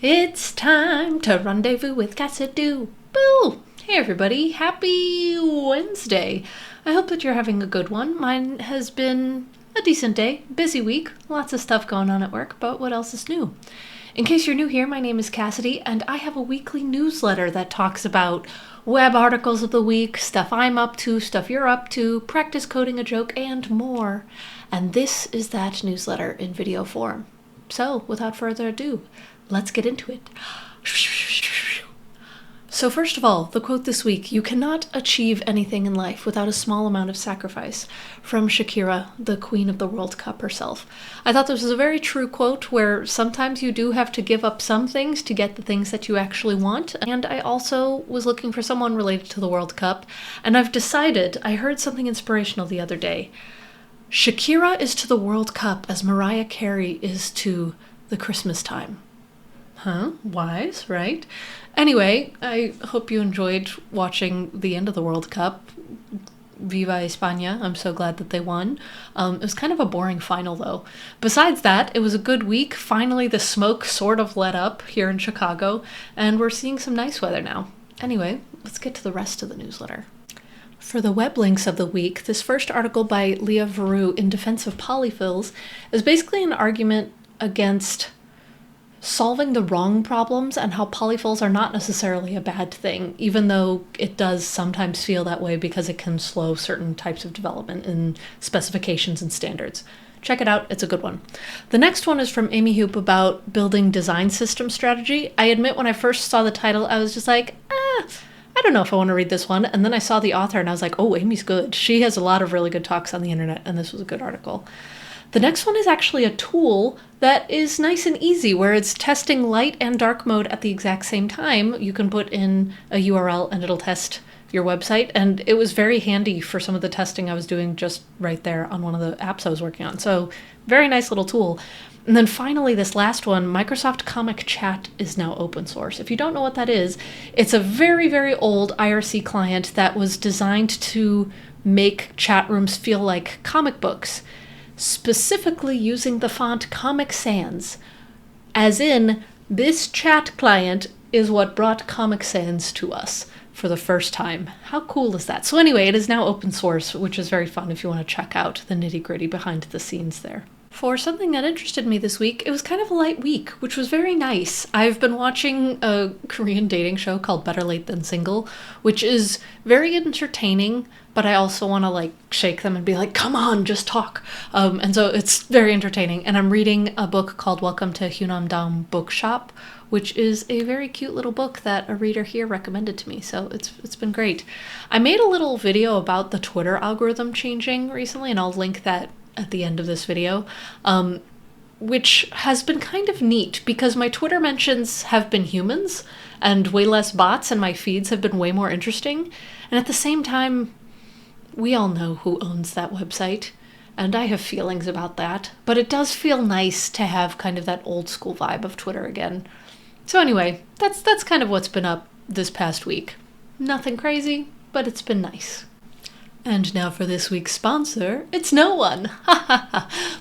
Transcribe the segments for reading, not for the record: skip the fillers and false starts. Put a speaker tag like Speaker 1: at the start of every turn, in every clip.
Speaker 1: It's time to rendezvous with cassidoo. Boo! Hey everybody, happy Wednesday. I hope that you're having a good one. Mine has been a decent day, busy week, lots of stuff going on at work, but what else is new? In case you're new here, my name is Cassidy, and I have a weekly newsletter that talks about web articles of the week, stuff I'm up to, stuff you're up to, practice coding a joke, and more. And this is that newsletter in video form. So, without further ado, let's get into it. So first of all, the quote this week: you cannot achieve anything in life without a small amount of sacrifice, from Shakira, the queen of the World Cup herself. I thought this was a very true quote, where sometimes you do have to give up some things to get the things that you actually want. And I also was looking for someone related to the World Cup, and I've decided, I heard something inspirational the other day. Shakira is to the World Cup as Mariah Carey is to the Christmas time. Huh? Wise, right? Anyway, I hope you enjoyed watching the end of the World Cup. Viva España. I'm so glad that they won. It was kind of a boring final, though. Besides that, it was a good week. Finally, the smoke sort of let up here in Chicago, and we're seeing some nice weather now. Anyway, let's get to the rest of the newsletter. For the web links of the week, this first article by Leah Veru in defense of polyfills is basically an argument against solving the wrong problems and how polyfills are not necessarily a bad thing, even though it does sometimes feel that way because it can slow certain types of development in specifications and standards. Check it out, it's a good one. The next one is from Amy Hoop about building design system strategy. I admit when I first saw the title, I was just like, I don't know if I want to read this one. And then I saw the author and I was like, oh, Amy's good. She has a lot of really good talks on the internet, and this was a good article. The next one is actually a tool that is nice and easy, where it's testing light and dark mode at the exact same time. You can put in a URL and it'll test your website, and it was very handy for some of the testing I was doing just right there on one of the apps I was working on. So very nice little tool. And then finally, this last one, Microsoft Comic Chat is now open source. If you don't know what that is, it's a very, very old IRC client that was designed to make chat rooms feel like comic books, specifically using the font Comic Sans. As in, this chat client is what brought Comic Sans to us for the first time. How cool is that? So anyway, it is now open source, which is very fun if you want to check out the nitty-gritty behind the scenes there. For something that interested me this week, it was kind of a light week, which was very nice. I've been watching a Korean dating show called Better Late Than Single, which is very entertaining, but I also want to shake them and be like, come on, just talk. And so it's very entertaining. And I'm reading a book called Welcome to Hyunam Bookshop, which is a very cute little book that a reader here recommended to me. So it's been great. I made a little video about the Twitter algorithm changing recently, and I'll link that at the end of this video, which has been kind of neat because my Twitter mentions have been humans and way less bots, and my feeds have been way more interesting. And at the same time, we all know who owns that website, and I have feelings about that, but it does feel nice to have kind of that old school vibe of Twitter again. So anyway, that's kind of what's been up this past week. Nothing crazy, but it's been nice. And now for this week's sponsor, it's no one!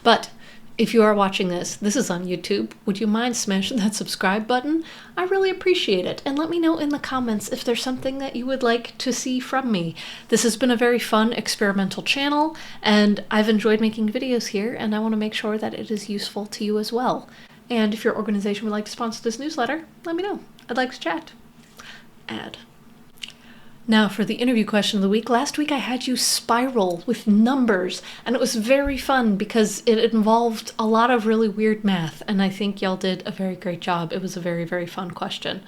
Speaker 1: But if you are watching this is on YouTube, would you mind smashing that subscribe button? I really appreciate it, and let me know in the comments if there's something that you would like to see from me. This has been a very fun experimental channel, and I've enjoyed making videos here, and I want to make sure that it is useful to you as well. And if your organization would like to sponsor this newsletter, let me know. I'd like to chat. Ad. Now for the interview question of the week. Last week I had you spiral with numbers, and it was very fun because it involved a lot of really weird math, and I think y'all did a very great job. It was a very, very fun question.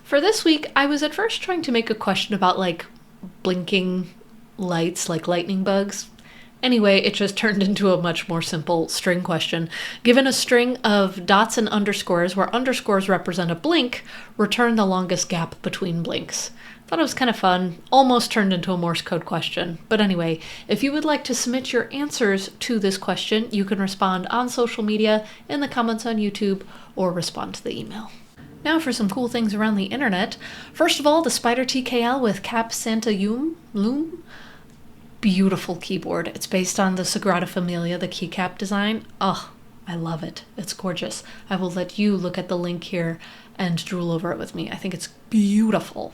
Speaker 1: For this week, I was at first trying to make a question about blinking lights like lightning bugs. Anyway, it just turned into a much more simple string question. Given a string of dots and underscores where underscores represent a blink, return the longest gap between blinks. Thought it was kind of fun, almost turned into a Morse code question. But anyway, if you would like to submit your answers to this question, you can respond on social media, in the comments on YouTube, or respond to the email. Now for some cool things around the internet. First of all, the Spider TKL with Cap Santa Loom. Beautiful keyboard. It's based on the Sagrada Familia, the keycap design. Oh, I love it. It's gorgeous. I will let you look at the link here and drool over it with me. I think it's beautiful.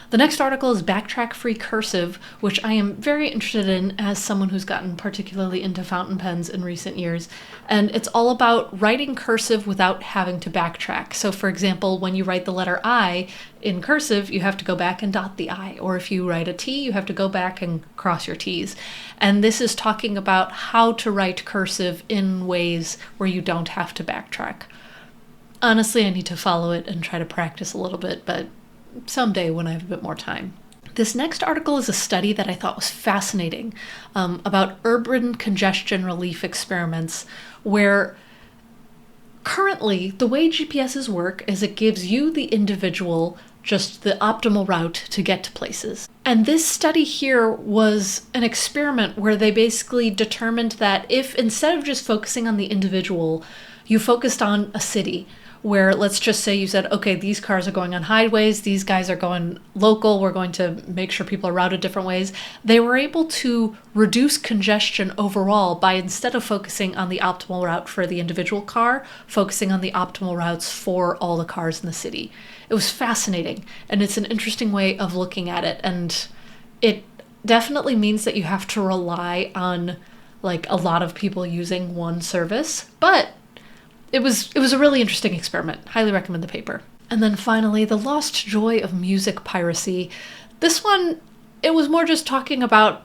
Speaker 1: The next article is Backtrack Free Cursive, which I am very interested in as someone who's gotten particularly into fountain pens in recent years. And it's all about writing cursive without having to backtrack. So for example, when you write the letter I in cursive, you have to go back and dot the I. Or if you write a T, you have to go back and cross your T's. And this is talking about how to write cursive in ways where you don't have to backtrack. Honestly, I need to follow it and try to practice a little bit, but someday when I have a bit more time. This next article is a study that I thought was fascinating about urban congestion relief experiments, where currently the way GPSs work is it gives you, the individual, just the optimal route to get to places. And this study here was an experiment where they basically determined that if instead of just focusing on the individual, you focused on a city, where let's just say you said, okay, these cars are going on highways, these guys are going local, we're going to make sure people are routed different ways. They were able to reduce congestion overall by, instead of focusing on the optimal route for the individual car, focusing on the optimal routes for all the cars in the city. It was fascinating, and it's an interesting way of looking at it, and it definitely means that you have to rely on like a lot of people using one service, but it was a really interesting experiment. Highly recommend the paper. And then finally, The Lost Joy of Music Piracy. This one, it was more just talking about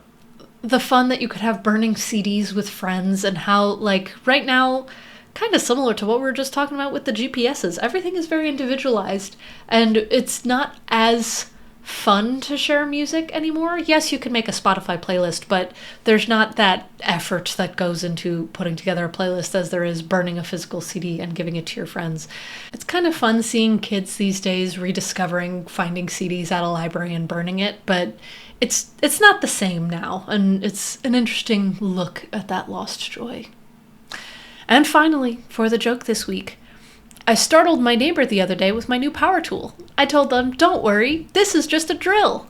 Speaker 1: the fun that you could have burning CDs with friends, and how, like, right now, kind of similar to what we were just talking about with the GPSs, everything is very individualized, and it's not as fun to share music anymore. Yes, you can make a Spotify playlist, but there's not that effort that goes into putting together a playlist as there is burning a physical CD and giving it to your friends. It's kind of fun seeing kids these days rediscovering finding CDs at a library and burning it, but it's not the same now, and it's an interesting look at that lost joy. And finally, for the joke this week, I startled my neighbor the other day with my new power tool. I told them, don't worry, this is just a drill.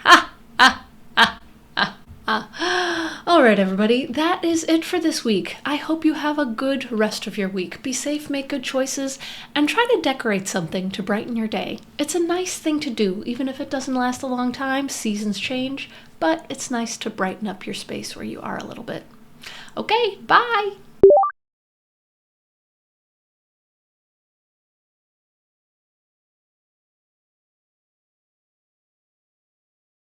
Speaker 1: Ha, ha, ha, ha, ha. All right, everybody, that is it for this week. I hope you have a good rest of your week. Be safe, make good choices, and try to decorate something to brighten your day. It's a nice thing to do, even if it doesn't last a long time, seasons change, but it's nice to brighten up your space where you are a little bit. Okay, bye!